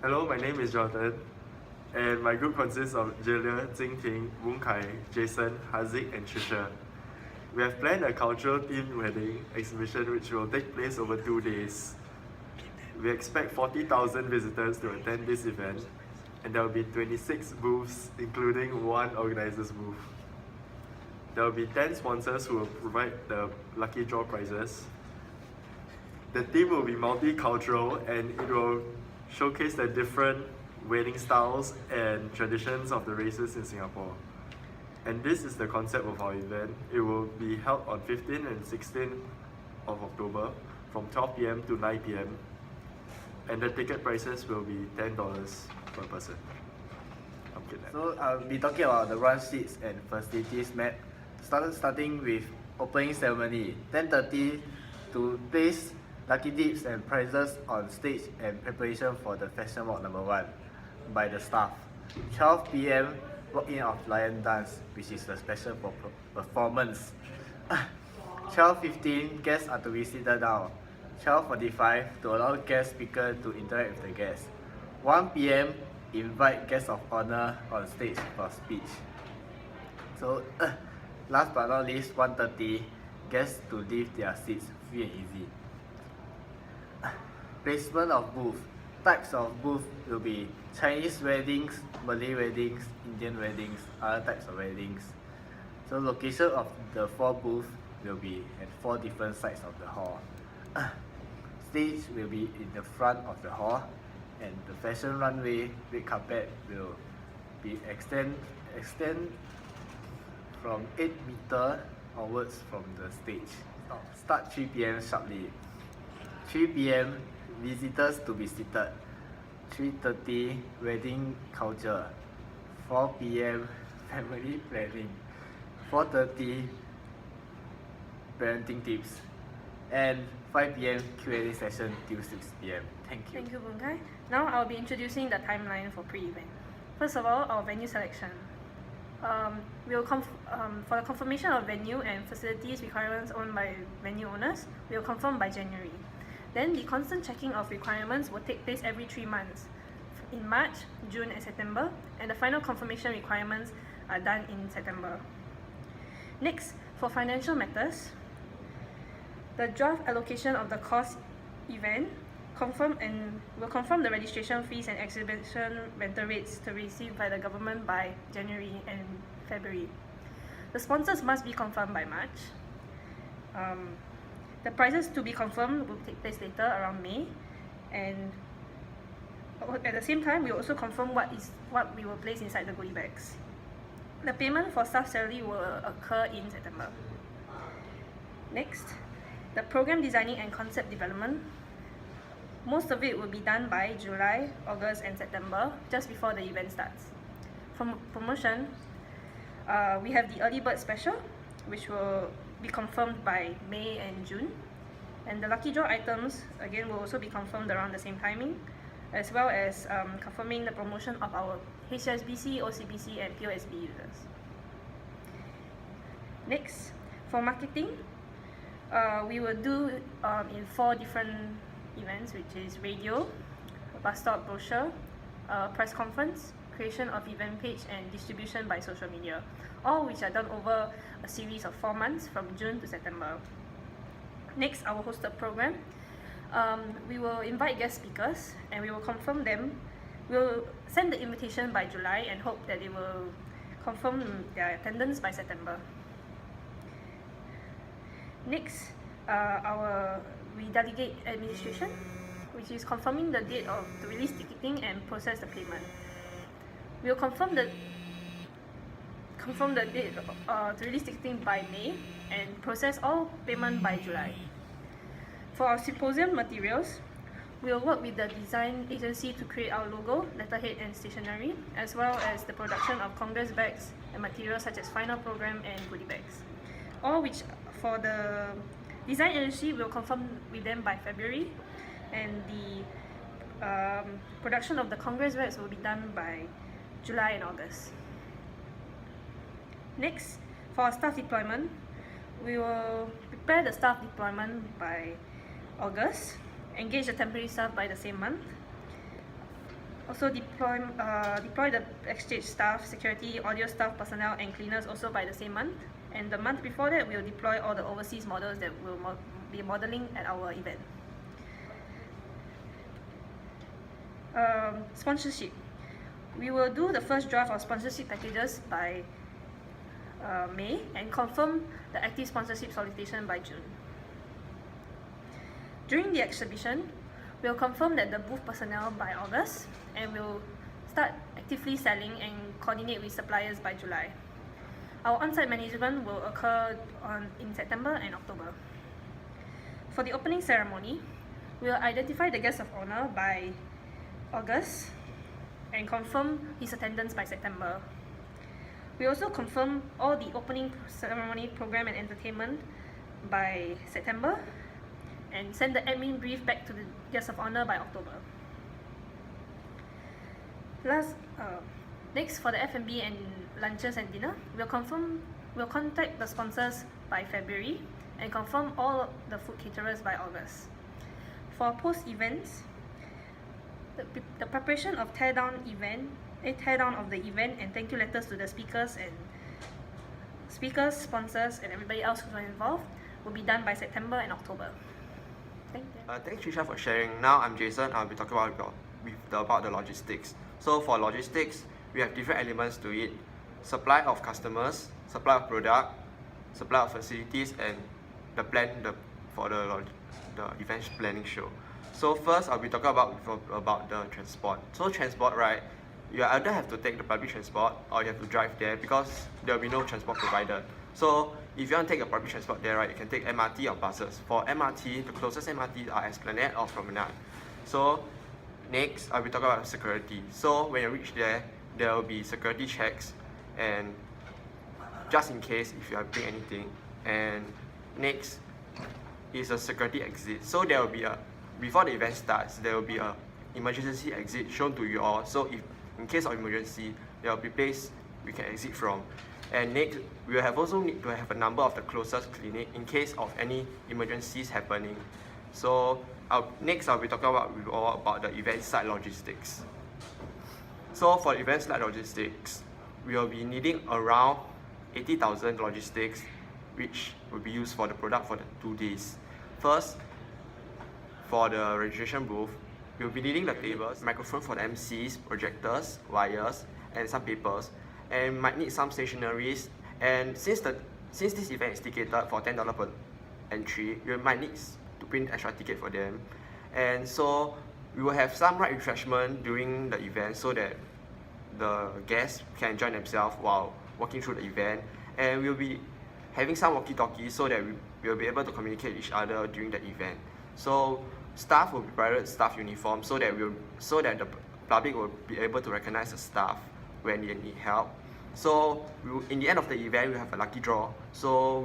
Hello, my name is Jonathan, and my group consists of Julia, Jingting, Woon Kai, Jason, Haziq, and Trisha. We have planned a cultural themed wedding exhibition which will take place over 2 days. We expect 40,000 visitors to attend this event, and there will be 26 booths, including one organizer's booth. There will be 10 sponsors who will provide the lucky draw prizes. The theme will be multicultural and it will showcase the different wedding styles and traditions of the races in Singapore. And this is the concept of our event. It will be held on 15th and 16th of October from 12 p.m. to 9 p.m. And the ticket prices will be $10 per person. So I'll be talking about the run sheets and facilities map. Starting with opening ceremony, 10:30 to place lucky dips and prizes on stage and preparation for the fashion walk number 1 by the staff. 12 p.m. walk-in of lion dance, which is a special performance. 12:15 guests are to be seated down. 12:45 to allow guest speaker to interact with the guests. 1 p.m. invite guests of honor on stage for speech. So last but not least, 1:30 guests to leave their seats free and easy. Placement of booth. Types of booth will be Chinese weddings, Malay weddings, Indian weddings, other types of weddings. So location of the 4 booths will be at 4 different sides of the hall. Stage will be in the front of the hall, and the fashion runway red carpet will be extend from 8 meter onwards from the stage. Start 3 p.m. sharply. 3 p.m. visitors to be seated. 3:30 wedding culture. 4 p.m. family planning. 4:30 parenting tips. And 5 p.m. Q&A session till 6 p.m. Thank you. Thank you, Boon Kai. Now I'll be introducing the timeline for pre-event. First of all, our venue selection. For the confirmation of venue and facilities requirements owned by venue owners, we will confirm by January. Then the constant checking of requirements will take place every 3 months, in March, June and September, and the final confirmation requirements are done in September. Next, for financial matters, the draft allocation of the cost event will confirm the registration fees and exhibition rental rates to be received by the government by January and February. The sponsors must be confirmed by March. The prizes to be confirmed will take place later around May, and at the same time we will also confirm what we will place inside the goodie bags. The payment for staff salary will occur in September. Next, the program designing and concept development. Most of it will be done by July, August and September, just before the event starts. For promotion, we have the early bird special, which will be confirmed by May and June. And the lucky draw items, again, will also be confirmed around the same timing, as well as confirming the promotion of our HSBC, OCBC and POSB users. Next, for marketing, we will do in 4 different events, which is radio, bus stop brochure, press conference, creation of event page and distribution by social media, all which are done over a series of 4 months from June to September. Next, our hosted program. We will invite guest speakers and we will confirm them. We'll send the invitation by July and hope that they will confirm their attendance by September. Next, we delegate administration, which is confirming the date of the release ticketing and process the payment. We'll confirm the date to release ticketing by May and process all payment by July. For our symposium materials, we'll work with the design agency to create our logo, letterhead and stationery, as well as the production of congress bags and materials such as final program and goodie bags. All which, for the design agency, we'll confirm with them by February, and the production of the congress bags will be done by July and August. Next, for our staff deployment, we will prepare the staff deployment by August, engage the temporary staff by the same month, Also deploy the backstage staff, security, audio staff, personnel, and cleaners also by the same month. And the month before that, we'll deploy all the overseas models that will be modeling at our event. Sponsorship. We will do the first draft of sponsorship packages by May and confirm the active sponsorship solicitation by June. During the exhibition, we'll confirm that the booth personnel by August, and we'll start actively selling and coordinate with suppliers by July. Our on-site management will occur in September and October. For the opening ceremony, we'll identify the guest of honor by August and confirm his attendance by September. We also confirm all the opening ceremony program and entertainment by September and send the admin brief back to the guest of honor by October. Next, for the F&B and lunches and dinner, we'll contact the sponsors by February and confirm all the food caterers by August. For post-events, the preparation of teardown of the event and thank you letters to the speakers, sponsors, and everybody else who's involved will be done by September and October. Thank you. Thanks Trisha for sharing. Now I'm Jason. I'll be talking about the logistics. So for logistics, we have different elements to it: supply of customers, supply of product, supply of facilities, and the for the event planning show. So first, I'll be talking about the transport. So transport, right? You either have to take the public transport or you have to drive there because there will be no transport provided. So if you want to take a public transport there, right, you can take MRT or buses. For MRT, the closest MRT are Esplanade or Promenade. So next, I'll be talking about security. So when you reach there, there will be security checks, and just in case if you are doing anything. And next is a security exit. So there will be before the event starts, there will be a emergency exit shown to you all. So if in case of emergency, there will be place we can exit from. And next, we will also need to have a number of the closest clinic in case of any emergencies happening. So next, I'll be talking about the event site logistics. So for event site logistics, we will be needing around 80,000 logistics, which will be used for the product for the 2 days. First, for the registration booth, we'll be needing the tables, microphone for the MCs, projectors, wires, and some papers, and might need some stationeries. And since this event is ticketed for $10 per entry, you might need to print extra ticket for them. And so we will have some light refreshment during the event so that the guests can enjoy themselves while walking through the event. And we'll be having some walkie-talkies so that we'll be able to communicate with each other during the event. So staff will be provided staff uniform so that the public will be able to recognize the staff when they need help. So in the end of the event, we have a lucky draw. So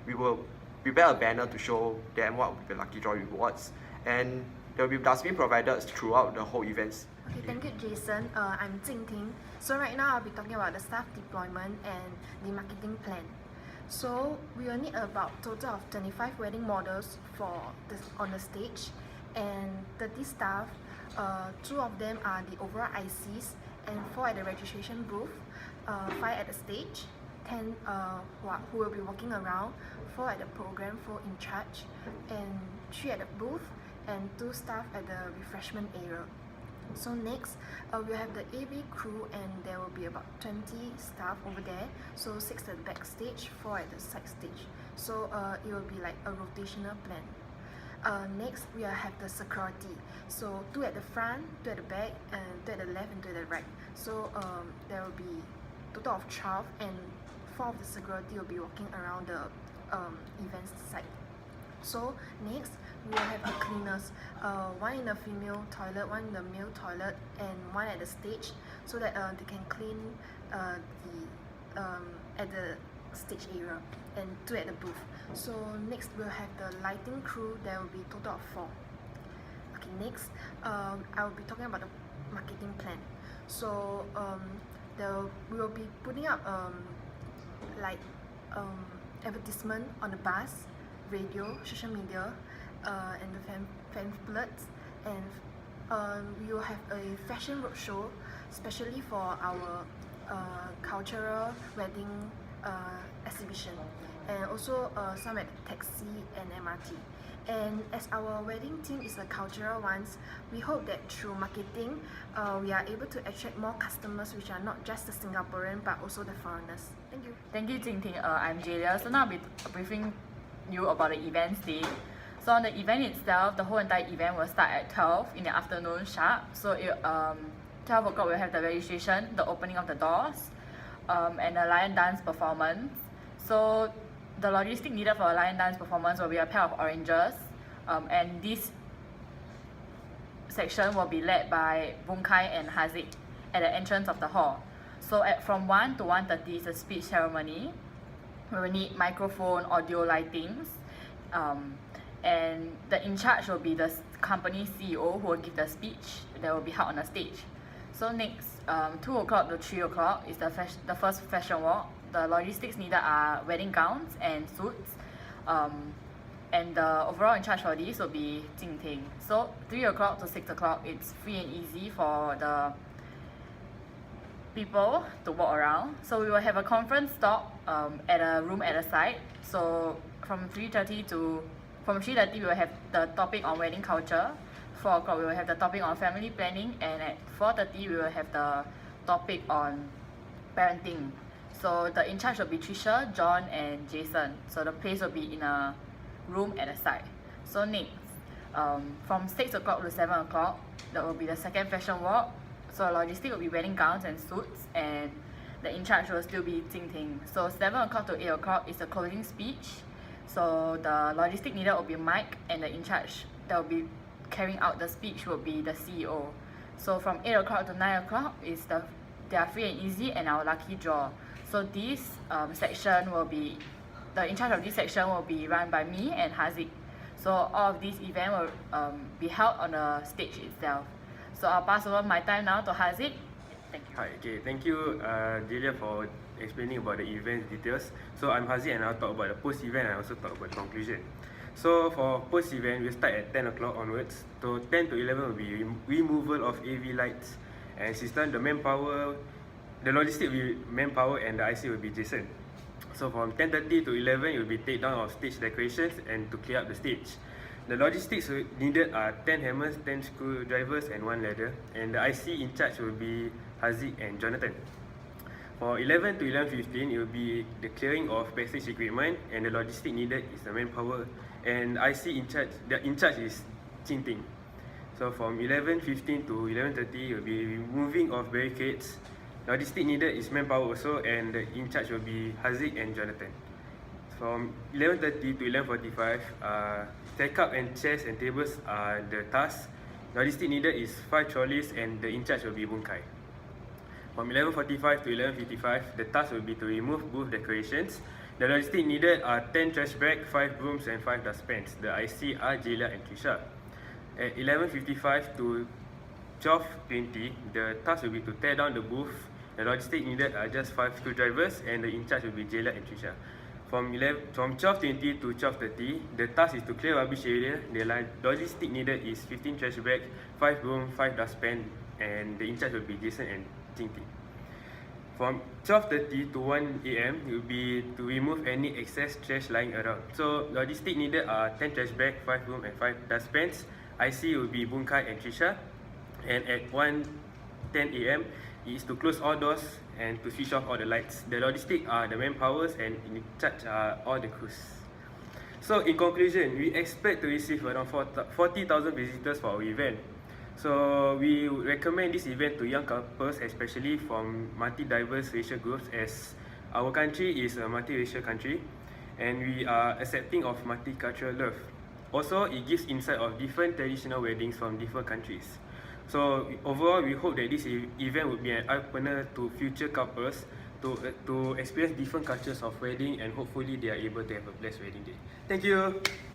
we will prepare a banner to show them what will be the lucky draw rewards, and there will be dustbin provided throughout the whole events. Okay, thank you, Jason. I'm Jing Ting. So right now I'll be talking about the staff deployment and the marketing plan. So we will need about total of 25 wedding models on the stage, and 30 staff. 2 of them are the overall ICs, and 4 at the registration booth, 5 at the stage, 10 who will be walking around, 4 at the program, 4 in charge, and 3 at the booth, and 2 staff at the refreshment area. So next, we'll have the AV crew, and there will be about 20 staff over there. So 6 at the backstage, 4 at the side stage. So it will be like a rotational plan. Next, we will have the security. So 2 at the front, 2 at the back, and 2 at the left and 2 at the right. So there will be total of 12, and 4 of the security will be walking around the event site. So next, we will have the cleaners, 1 in the female toilet, 1 in the male toilet, and 1 at the stage, so that they can clean at the stage area, and 2 at the booth. So next, we'll have the lighting crew. There will be total of 4. Okay, next, I will be talking about the marketing plan. So we will be putting up advertisement on the bus, radio, social media, and the pamphlets, and we will have a fashion roadshow, especially for our cultural wedding exhibition, and also some at taxi and MRT. And as our wedding theme is a cultural one, we hope that through marketing, we are able to attract more customers, which are not just the Singaporean but also the foreigners. Thank you. Thank you, Jing Ting. I'm Jalia. So now I'll be briefing you about the events day. So on the event itself, the whole entire event will start at 12 in the afternoon sharp. So 12 o'clock we'll have the registration, the opening of the doors, and the lion dance performance. So the logistics needed for a lion dance performance will be a pair of oranges, and this section will be led by Boon Kai and Haziq at the entrance of the hall. So from 1 to 1:30 is a speech ceremony. We will need microphone, audio lightings, and the in charge will be the company CEO who will give the speech that will be held on the stage. So next, 2 o'clock to 3 o'clock is the first fashion walk. The logistics needed are wedding gowns and suits, and the overall in charge for this will be Jing Ting. So 3 o'clock to 6 o'clock, it's free and easy for the people to walk around. So we will have a conference stop at a room at the side. So from 3:30 we will have the topic on wedding culture. 4 o'clock we will have the topic on family planning, and at 4:30 we will have the topic on parenting. So the in charge will be Trisha, John and Jason. So the place will be in a room at the side. So next, from 6 o'clock to 7 o'clock, that will be the second fashion walk. So logistics will be wedding gowns and suits, and the in charge will still be Jing Ting. So 7 o'clock to 8 o'clock is the closing speech. So the logistics needed will be Mike, and the in charge that will be carrying out the speech will be the CEO. So from 8 o'clock to 9 o'clock is they are free and easy and our lucky draw. So this section will be, the in charge of this section will be run by me and Haziq. So all of these events will be held on the stage itself. So I'll pass over my time now to Haziq. Thank you. Hi, okay, thank you Delia for explaining about the event details. So I'm Haziq and I'll talk about the post-event and also talk about the conclusion. So for post-event, we'll start at 10 o'clock onwards. So 10 to 11 will be removal of AV lights and system. The manpower, the logistic will be manpower, and the IC will be Jason. So from 10:30 to 11, it will be take down of stage decorations and to clear up the stage. The logistics needed are 10 hammers, 10 screwdrivers and 1 ladder, and the IC in charge will be Haziq and Jonathan. For 11 to 11:15, it will be the clearing of backstage equipment, and the logistic needed is the manpower, and IC in charge. The in charge is Jing Ting. So from 11:15 to 11:30, it will be removing of barricades. Logistic needed is manpower also, and the in charge will be Haziq and Jonathan. From 11:30 to 11:45, stack up and chairs and tables are the task. Logistic needed is 5 trolleys, and the in charge will be Boon Kai. From 11:45 to 11:55, the task will be to remove booth decorations. The logistic needed are 10 trash bags, 5 brooms and 5 dustpans. The IC are Jayla and Trisha. At 11:55 to 12:20, the task will be to tear down the booth. The logistic needed are just 5 screwdrivers, and the in charge will be Jayla and Trisha. From 12:20 to 12:30, the task is to clear rubbish area. The logistic needed is 15 trash bags, 5 brooms, 5 dustpan, and the in charge will be Jason and Jing Ting. From 12:30 to 1 AM, it will be to remove any excess trash lying around. So logistic needed are 10 trash bags, 5 brooms and 5 dustpans. IC will be Boon Kai and Trisha. And at 1:10 AM, it is to close all doors and to switch off all the lights. The logistic are the manpowers, and in charge are all the crews. So in conclusion, we expect to receive around 40,000 visitors for our event. So we would recommend this event to young couples, especially from multi-diverse racial groups, as our country is a multi-racial country and we are accepting of multicultural love. Also, it gives insight of different traditional weddings from different countries. So overall, we hope that this event would be an eye-opener to future couples to experience different cultures of wedding, and hopefully they are able to have a blessed wedding day. Thank you.